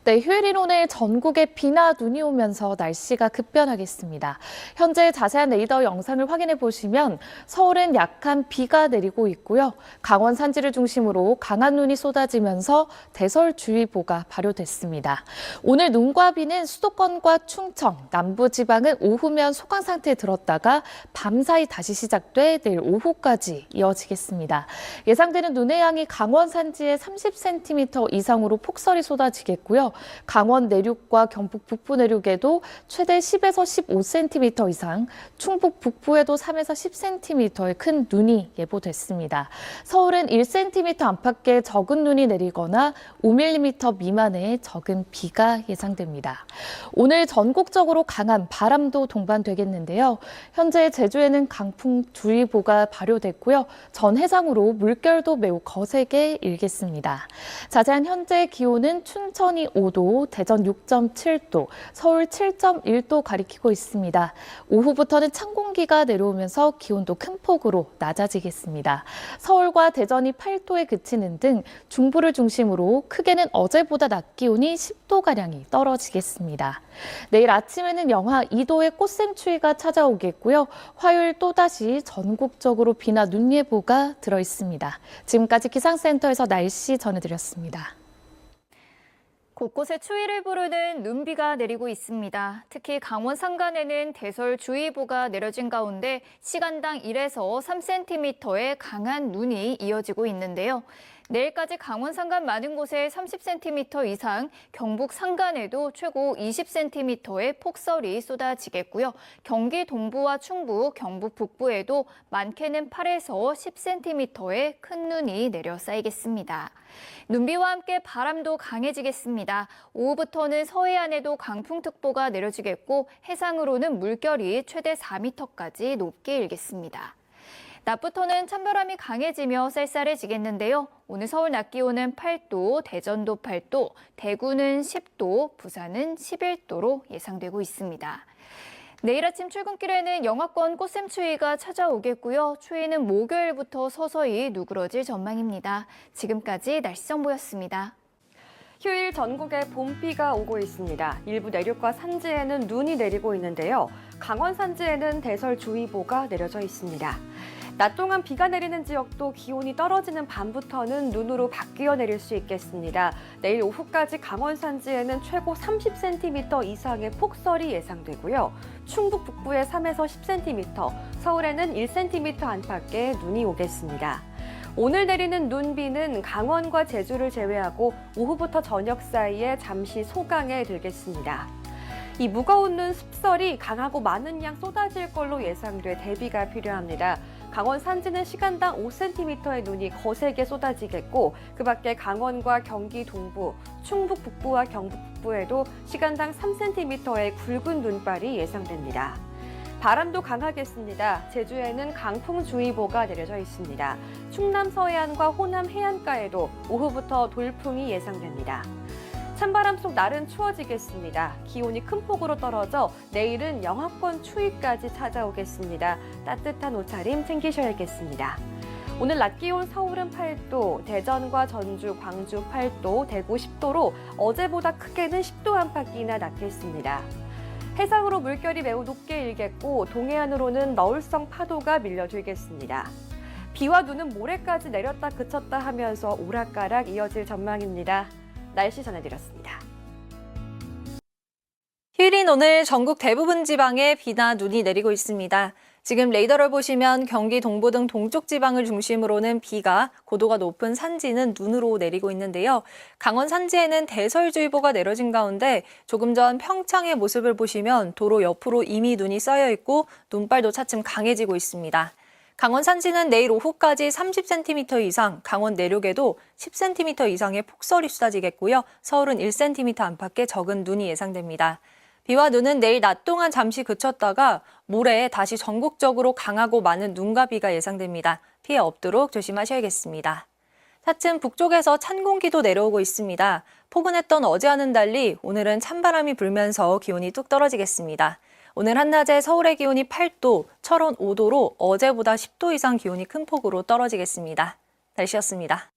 네, 휴일인 오늘 전국에 비나 눈이 오면서 날씨가 급변하겠습니다. 현재 자세한 레이더 영상을 확인해 보시면 서울은 약한 비가 내리고 있고요. 강원 산지를 중심으로 강한 눈이 쏟아지면서 대설주의보가 발효됐습니다. 오늘 눈과 비는 수도권과 충청, 남부지방은 오후면 소강 상태에 들었다가 밤사이 다시 시작돼 내일 오후까지 이어지겠습니다. 예상되는 눈의 양이 강원 산지에 30cm 이상으로 폭설이 쏟아지겠고요. 강원 내륙과 경북 북부 내륙에도 최대 10에서 15cm 이상, 충북 북부에도 3에서 10cm의 큰 눈이 예보됐습니다. 서울은 1cm 안팎의 적은 눈이 내리거나 5mm 미만의 적은 비가 예상됩니다. 오늘 전국적으로 강한 바람도 동반되겠는데요. 현재 제주에는 강풍주의보가 발효됐고요. 전 해상으로 물결도 매우 거세게 일겠습니다. 자세한 현재 기온은 춘천이 5도, 대전 6.7도, 서울 7.1도 가리키고 있습니다. 오후부터는 찬 공기가 내려오면서 기온도 큰 폭으로 낮아지겠습니다. 서울과 대전이 8도에 그치는 등 중부를 중심으로 크게는 어제보다 낮 기온이 10도가량이 떨어지겠습니다. 내일 아침에는 영하 2도의 꽃샘추위가 찾아오겠고요. 화요일 또다시 전국적으로 비나 눈 예보가 들어있습니다. 지금까지 기상센터에서 날씨 전해드렸습니다. 곳곳에 추위를 부르는 눈비가 내리고 있습니다. 특히 강원 산간에는 대설주의보가 내려진 가운데 시간당 1에서 3cm의 강한 눈이 이어지고 있는데요. 내일까지 강원 산간 많은 곳에 30cm 이상, 경북 산간에도 최고 20cm의 폭설이 쏟아지겠고요. 경기 동부와 충북, 경북 북부에도 많게는 8에서 10cm의 큰 눈이 내려 쌓이겠습니다. 눈비와 함께 바람도 강해지겠습니다. 오후부터는 서해안에도 강풍특보가 내려지겠고 해상으로는 물결이 최대 4m까지 높게 일겠습니다. 낮부터는 찬바람이 강해지며 쌀쌀해지겠는데요. 오늘 서울 낮 기온은 8도, 대전도 8도, 대구는 10도, 부산은 11도로 예상되고 있습니다. 내일 아침 출근길에는 영하권 꽃샘추위가 찾아오겠고요. 추위는 목요일부터 서서히 누그러질 전망입니다. 지금까지 날씨 정보였습니다. 휴일 전국에 봄비가 오고 있습니다. 일부 내륙과 산지에는 눈이 내리고 있는데요. 강원 산지에는 대설주의보가 내려져 있습니다. 낮 동안 비가 내리는 지역도 기온이 떨어지는 밤부터는 눈으로 바뀌어 내릴 수 있겠습니다. 내일 오후까지 강원 산지에는 최고 30cm 이상의 폭설이 예상되고요. 충북 북부에 3에서 10cm, 서울에는 1cm 안팎의 눈이 오겠습니다. 오늘 내리는 눈비는 강원과 제주를 제외하고 오후부터 저녁 사이에 잠시 소강에 들겠습니다. 이 무거운 눈 습설이 강하고 많은 양 쏟아질 걸로 예상돼 대비가 필요합니다. 강원 산지는 시간당 5cm의 눈이 거세게 쏟아지겠고 그 밖에 강원과 경기 동부, 충북 북부와 경북 북부에도 시간당 3cm의 굵은 눈발이 예상됩니다. 바람도 강하겠습니다. 제주에는 강풍주의보가 내려져 있습니다. 충남 서해안과 호남 해안가에도 오후부터 돌풍이 예상됩니다. 찬바람 속 날은 추워지겠습니다. 기온이 큰 폭으로 떨어져 내일은 영하권 추위까지 찾아오겠습니다. 따뜻한 옷차림 챙기셔야겠습니다. 오늘 낮 기온 서울은 8도, 대전과 전주, 광주 8도, 대구 10도로 어제보다 크게는 10도 안팎이나 낮겠습니다. 해상으로 물결이 매우 높게 일겠고 동해안으로는 너울성 파도가 밀려들겠습니다. 비와 눈은 모레까지 내렸다 그쳤다 하면서 오락가락 이어질 전망입니다. 날씨 전해드렸습니다. 휴일인 오늘 전국 대부분 지방에 비나 눈이 내리고 있습니다. 지금 레이더를 보시면 경기 동부 등 동쪽 지방을 중심으로는 비가, 고도가 높은 산지는 눈으로 내리고 있는데요. 강원 산지에는 대설주의보가 내려진 가운데 조금 전 평창의 모습을 보시면 도로 옆으로 이미 눈이 쌓여 있고 눈발도 차츰 강해지고 있습니다. 강원 산지는 내일 오후까지 30cm 이상, 강원 내륙에도 10cm 이상의 폭설이 쏟아지겠고요. 서울은 1cm 안팎의 적은 눈이 예상됩니다. 비와 눈은 내일 낮 동안 잠시 그쳤다가 모레 다시 전국적으로 강하고 많은 눈과 비가 예상됩니다. 피해 없도록 조심하셔야겠습니다. 차츰 북쪽에서 찬 공기도 내려오고 있습니다. 포근했던 어제와는 달리 오늘은 찬바람이 불면서 기온이 뚝 떨어지겠습니다. 오늘 한낮에 서울의 기온이 8도, 철원 5도로 어제보다 10도 이상 기온이 큰 폭으로 떨어지겠습니다. 날씨였습니다.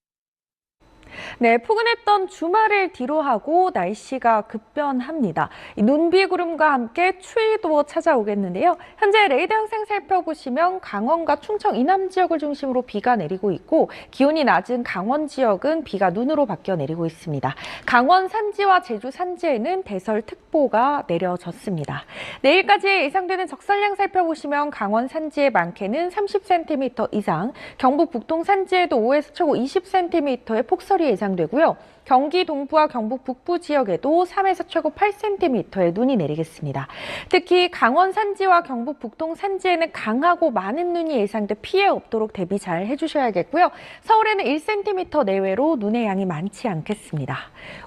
네, 포근했던 주말을 뒤로하고 날씨가 급변합니다. 이 눈비 구름과 함께 추위도 찾아오겠는데요. 현재 레이더 영상 살펴보시면 강원과 충청 이남 지역을 중심으로 비가 내리고 있고 기온이 낮은 강원 지역은 비가 눈으로 바뀌어 내리고 있습니다. 강원 산지와 제주 산지에는 대설특보가 내려졌습니다. 내일까지 예상되는 적설량 살펴보시면 강원 산지의 많게는 30cm 이상, 경북 북동 산지에도 5에서 최고 20cm의 폭설이 예상되고요. 경기 동부와 경북 북부 지역에도 3에서 최고 8cm의 눈이 내리겠습니다. 특히 강원 산지와 경북 북동 산지에는 강하고 많은 눈이 예상돼 피해 없도록 대비 잘 해주셔야겠고요. 서울에는 1cm 내외로 눈의 양이 많지 않겠습니다.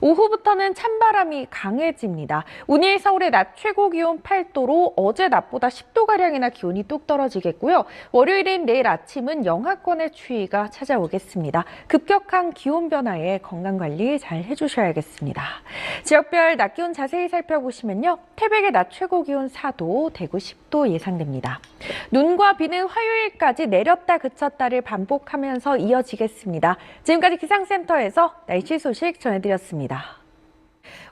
오후부터는 찬바람이 강해집니다. 오늘 서울의 낮 최고 기온 8도로 어제 낮보다 10도가량이나 기온이 뚝 떨어지겠고요. 월요일인 내일 아침은 영하권의 추위가 찾아오겠습니다. 급격한 기온 변화에 건강관리 잘 해주셔야겠습니다. 지역별 낮 기온 자세히 살펴보시면요. 태백의 낮 최고 기온 4도, 대구 10도 예상됩니다. 눈과 비는 화요일까지 내렸다 그쳤다를 반복하면서 이어지겠습니다. 지금까지 기상센터에서 날씨 소식 전해드렸습니다.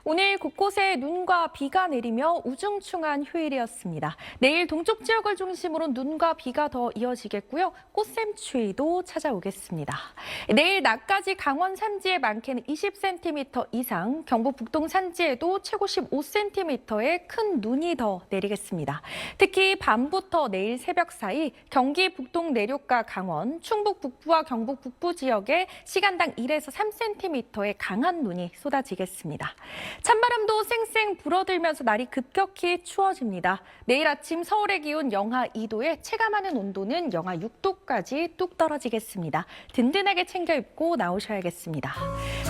오늘 곳곳에 눈과 비가 내리며 우중충한 휴일이었습니다. 내일 동쪽 지역을 중심으로 눈과 비가 더 이어지겠고요. 꽃샘추위도 찾아오겠습니다. 내일 낮까지 강원 산지에 많게는 20cm 이상, 경북 북동 산지에도 최고 15cm의 큰 눈이 더 내리겠습니다. 특히 밤부터 내일 새벽 사이 경기 북동 내륙과 강원, 충북 북부와 경북 북부 지역에 시간당 1에서 3cm의 강한 눈이 쏟아지겠습니다. 찬바람도 쌩쌩 불어들면서 날이 급격히 추워집니다. 내일 아침 서울의 기온 영하 2도에 체감하는 온도는 영하 6도까지 뚝 떨어지겠습니다. 든든하게 챙겨 입고 나오셔야겠습니다.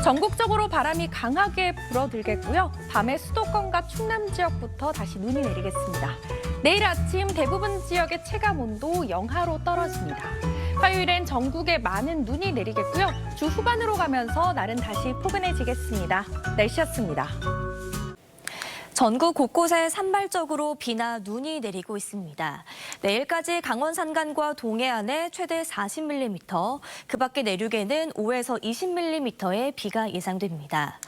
전국적으로 바람이 강하게 불어들겠고요. 밤에 수도권과 충남 지역부터 다시 눈이 내리겠습니다. 내일 아침 대부분 지역의 체감 온도 영하로 떨어집니다. 화요일엔 전국에 많은 눈이 내리겠고요. 주 후반으로 가면서 날은 다시 포근해지겠습니다. 날씨였습니다. 전국 곳곳에 산발적으로 비나 눈이 내리고 있습니다. 내일까지 강원 산간과 동해안에 최대 40mm, 그 밖에 내륙에는 5에서 20mm의 비가 예상됩니다.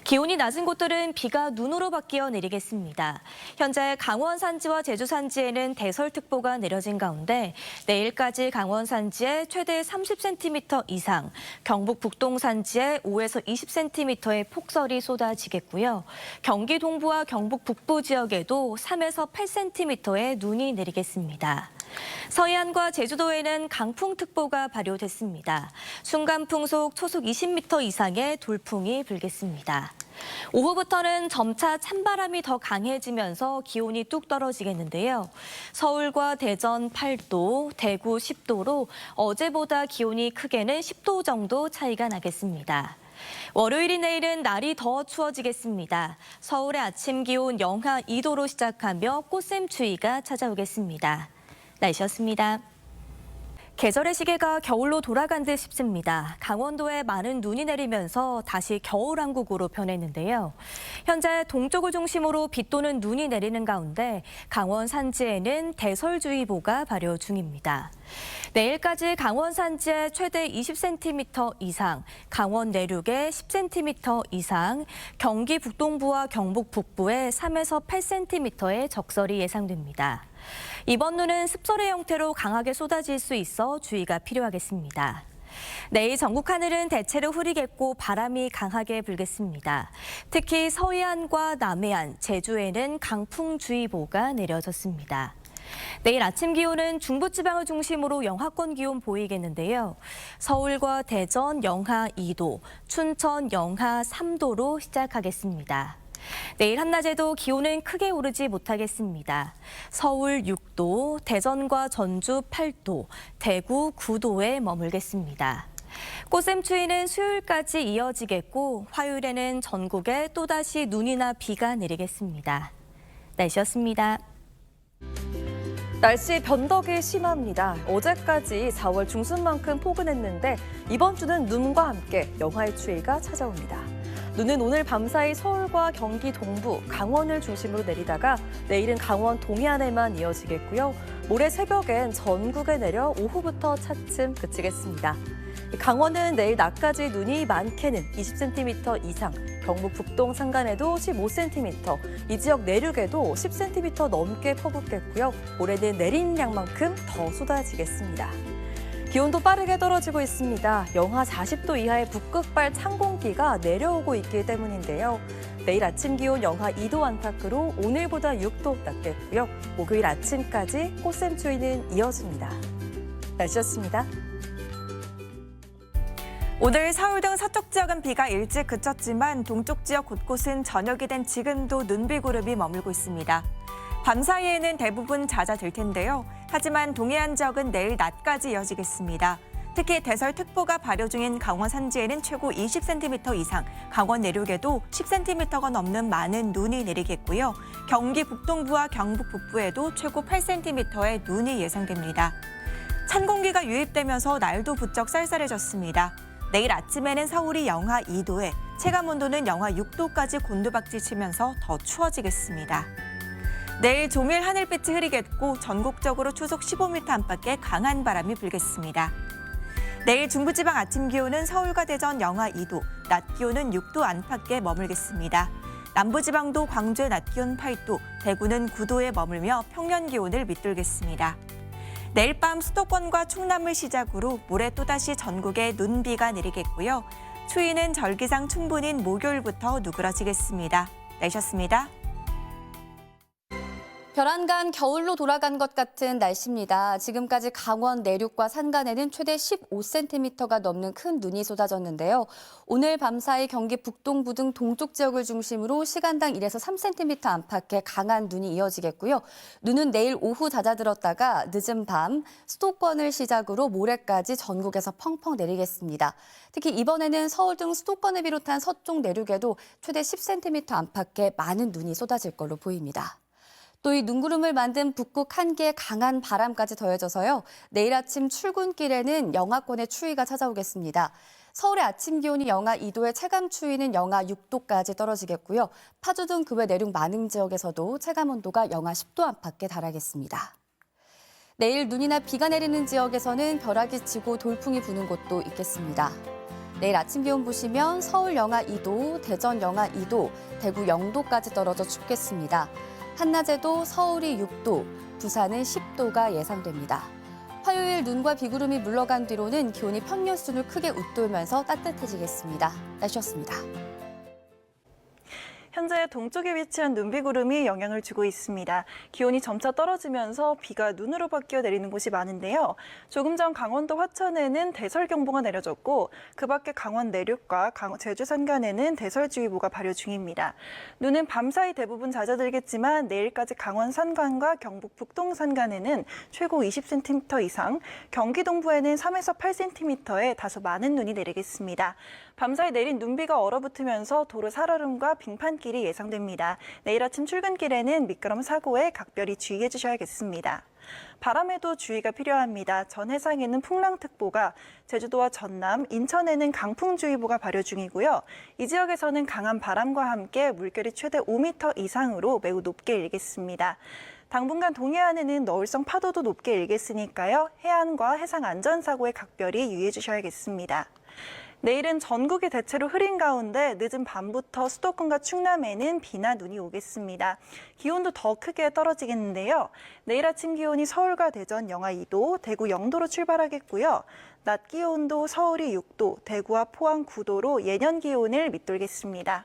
기온이 낮은 곳들은 비가 눈으로 바뀌어 내리겠습니다. 현재 강원 산지와 제주 산지에는 대설특보가 내려진 가운데 내일까지 강원 산지에 최대 30cm 이상, 경북 북동 산지에 5에서 20cm의 폭설이 쏟아지겠고요. 경기 동부와 경북 북부 지역에도 3에서 8cm의 눈이 내리겠습니다. 서해안과 제주도에는 강풍특보가 발효됐습니다. 순간풍속 초속 20m 이상의 돌풍이 불겠습니다. 오후부터는 점차 찬바람이 더 강해지면서 기온이 뚝 떨어지겠는데요. 서울과 대전 8도, 대구 10도로 어제보다 기온이 크게는 10도 정도 차이가 나겠습니다. 월요일인 내일은 날이 더 추워지겠습니다. 서울의 아침 기온 영하 2도로 시작하며 꽃샘추위가 찾아오겠습니다. 날씨였습니다. 계절의 시계가 겨울로 돌아간 듯 싶습니다. 강원도에 많은 눈이 내리면서 다시 겨울왕국으로 변했는데요. 현재 동쪽을 중심으로 비 또는 눈이 내리는 가운데 강원 산지에는 대설주의보가 발효 중입니다. 내일까지 강원 산지에 최대 20cm 이상, 강원 내륙에 10cm 이상, 경기 북동부와 경북 북부에 3에서 8cm의 적설이 예상됩니다. 이번 눈은 습설의 형태로 강하게 쏟아질 수 있어 주의가 필요하겠습니다. 내일 전국 하늘은 대체로 흐리겠고 바람이 강하게 불겠습니다. 특히 서해안과 남해안, 제주에는 강풍주의보가 내려졌습니다. 내일 아침 기온은 중부지방을 중심으로 영하권 기온 보이겠는데요. 서울과 대전 영하 2도, 춘천 영하 3도로 시작하겠습니다. 내일 한낮에도 기온은 크게 오르지 못하겠습니다. 서울 6도, 대전과 전주 8도, 대구 9도에 머물겠습니다. 꽃샘추위는 수요일까지 이어지겠고 화요일에는 전국에 또다시 눈이나 비가 내리겠습니다. 날씨였습니다. 날씨 변덕이 심합니다. 어제까지 4월 중순만큼 포근했는데 이번 주는 눈과 함께 영하의 추위가 찾아옵니다. 눈은 오늘 밤사이 서울과 경기 동부, 강원을 중심으로 내리다가 내일은 강원 동해안에만 이어지겠고요. 모레 새벽엔 전국에 내려 오후부터 차츰 그치겠습니다. 강원은 내일 낮까지 눈이 많게는 20cm 이상, 경북 북동 산간에도 15cm, 이 지역 내륙에도 10cm 넘게 퍼붓겠고요. 올해는 내린 양만큼 더 쏟아지겠습니다. 기온도 빠르게 떨어지고 있습니다. 영하 40도 이하의 북극발 찬 공기가 내려오고 있기 때문인데요. 내일 아침 기온 영하 2도 안팎으로 오늘보다 6도 낮겠고요. 목요일 아침까지 꽃샘추위는 이어집니다. 날씨였습니다. 오늘 서울 등 서쪽 지역은 비가 일찍 그쳤지만 동쪽 지역 곳곳은 저녁이 된 지금도 눈비구름이 머물고 있습니다. 밤 사이에는 대부분 잦아들 텐데요. 하지만 동해안 지역은 내일 낮까지 이어지겠습니다. 특히 대설특보가 발효 중인 강원 산지에는 최고 20cm 이상, 강원 내륙에도 10cm가 넘는 많은 눈이 내리겠고요. 경기 북동부와 경북 북부에도 최고 8cm의 눈이 예상됩니다. 찬 공기가 유입되면서 날도 부쩍 쌀쌀해졌습니다. 내일 아침에는 서울이 영하 2도에 체감온도는 영하 6도까지 곤두박질 치면서 더 추워지겠습니다. 내일 종일 하늘빛이 흐리겠고 전국적으로 초속 15m 안팎의 강한 바람이 불겠습니다. 내일 중부지방 아침 기온은 서울과 대전 영하 2도, 낮 기온은 6도 안팎에 머물겠습니다. 남부지방도 광주의 낮 기온 8도, 대구는 9도에 머물며 평년 기온을 밑돌겠습니다. 내일 밤 수도권과 충남을 시작으로 모레 또다시 전국에 눈비가 내리겠고요. 추위는 절기상 충분인 목요일부터 누그러지겠습니다. 날씨였습니다. 별안간 겨울로 돌아간 것 같은 날씨입니다. 지금까지 강원 내륙과 산간에는 최대 15cm가 넘는 큰 눈이 쏟아졌는데요. 오늘 밤사이 경기 북동부 등 동쪽 지역을 중심으로 시간당 1에서 3cm 안팎의 강한 눈이 이어지겠고요. 눈은 내일 오후 잦아들었다가 늦은 밤 수도권을 시작으로 모레까지 전국에서 펑펑 내리겠습니다. 특히 이번에는 서울 등 수도권을 비롯한 서쪽 내륙에도 최대 10cm 안팎의 많은 눈이 쏟아질 걸로 보입니다. 또 이 눈구름을 만든 북극 한기의 강한 바람까지 더해져서요. 내일 아침 출근길에는 영하권의 추위가 찾아오겠습니다. 서울의 아침 기온이 영하 2도에 체감 추위는 영하 6도까지 떨어지겠고요. 파주 등 그 외 내륙 많은 지역에서도 체감 온도가 영하 10도 안팎에 달하겠습니다. 내일 눈이나 비가 내리는 지역에서는 벼락이 치고 돌풍이 부는 곳도 있겠습니다. 내일 아침 기온 보시면 서울 영하 2도, 대전 영하 2도, 대구 0도까지 떨어져 춥겠습니다. 한낮에도 서울이 6도, 부산은 10도가 예상됩니다. 화요일 눈과 비구름이 물러간 뒤로는 기온이 평년 수준을 크게 웃돌면서 따뜻해지겠습니다. 날씨였습니다. 현재 동쪽에 위치한 눈비구름이 영향을 주고 있습니다. 기온이 점차 떨어지면서 비가 눈으로 바뀌어 내리는 곳이 많은데요. 조금 전 강원도 화천에는 대설경보가 내려졌고 그 밖에 강원 내륙과 제주 산간에는 대설주의보가 발효 중입니다. 눈은 밤사이 대부분 잦아들겠지만 내일까지 강원 산간과 경북 북동 산간에는 최고 20cm 이상, 경기 동부에는 3에서 8cm의 다소 많은 눈이 내리겠습니다. 밤사이 내린 눈비가 얼어붙으면서 도로 살얼음과 빙판길이 예상됩니다. 내일 아침 출근길에는 미끄럼 사고에 각별히 주의해 주셔야겠습니다. 바람에도 주의가 필요합니다. 전 해상에는 풍랑특보가, 제주도와 전남, 인천에는 강풍주의보가 발효 중이고요. 이 지역에서는 강한 바람과 함께 물결이 최대 5m 이상으로 매우 높게 일겠습니다. 당분간 동해안에는 너울성 파도도 높게 일겠으니까요. 해안과 해상 안전사고에 각별히 유의해 주셔야겠습니다. 내일은 전국이 대체로 흐린 가운데 늦은 밤부터 수도권과 충남에는 비나 눈이 오겠습니다. 기온도 더 크게 떨어지겠는데요. 내일 아침 기온이 서울과 대전 영하 2도, 대구 0도로 출발하겠고요. 낮 기온도 서울이 6도, 대구와 포항 9도로 예년 기온을 밑돌겠습니다.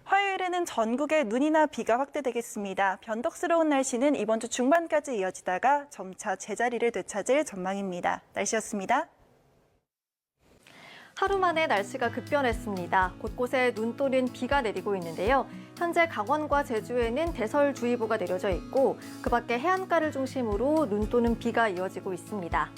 화요일에는 전국에 눈이나 비가 확대되겠습니다. 변덕스러운 날씨는 이번 주 중반까지 이어지다가 점차 제자리를 되찾을 전망입니다. 날씨였습니다. 하루 만에 날씨가 급변했습니다. 곳곳에 눈 또는 비가 내리고 있는데요. 현재 강원과 제주에는 대설주의보가 내려져 있고 그 밖에 해안가를 중심으로 눈 또는 비가 이어지고 있습니다.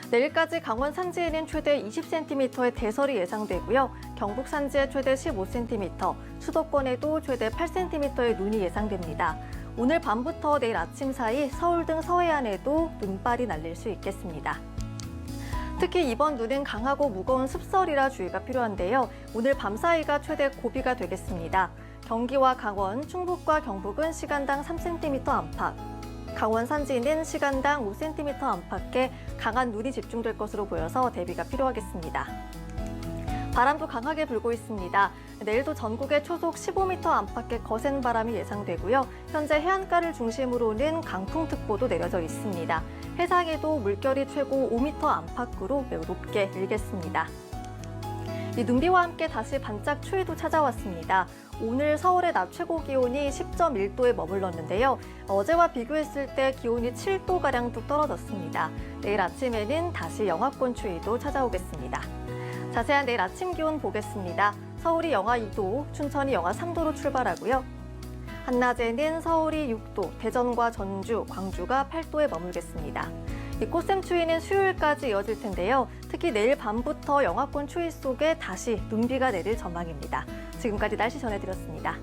내일까지 강원 산지에는 최대 20cm의 대설이 예상되고요. 경북 산지에 최대 15cm, 수도권에도 최대 8cm의 눈이 예상됩니다. 오늘 밤부터 내일 아침 사이 서울 등 서해안에도 눈발이 날릴 수 있겠습니다. 특히 이번 눈은 강하고 무거운 습설이라 주의가 필요한데요. 오늘 밤사이가 최대 고비가 되겠습니다. 경기와 강원, 충북과 경북은 시간당 3cm 안팎, 강원 산지는 시간당 5cm 안팎의 강한 눈이 집중될 것으로 보여서 대비가 필요하겠습니다. 바람도 강하게 불고 있습니다. 내일도 전국에 초속 15m 안팎의 거센 바람이 예상되고요. 현재 해안가를 중심으로는 강풍특보도 내려져 있습니다. 해상에도 물결이 최고 5m 안팎으로 매우 높게 일겠습니다. 이 눈비와 함께 다시 반짝 추위도 찾아왔습니다. 오늘 서울의 낮 최고 기온이 10.1도에 머물렀는데요. 어제와 비교했을 때 기온이 7도가량 뚝 떨어졌습니다. 내일 아침에는 다시 영하권 추위도 찾아오겠습니다. 자세한 내일 아침 기온 보겠습니다. 서울이 영하 2도, 춘천이 영하 3도로 출발하고요. 한낮에는 서울이 6도, 대전과 전주, 광주가 8도에 머물겠습니다. 이 꽃샘 추위는 수요일까지 이어질 텐데요. 특히 내일 밤부터 영하권 추위 속에 다시 눈비가 내릴 전망입니다. 지금까지 날씨 전해드렸습니다.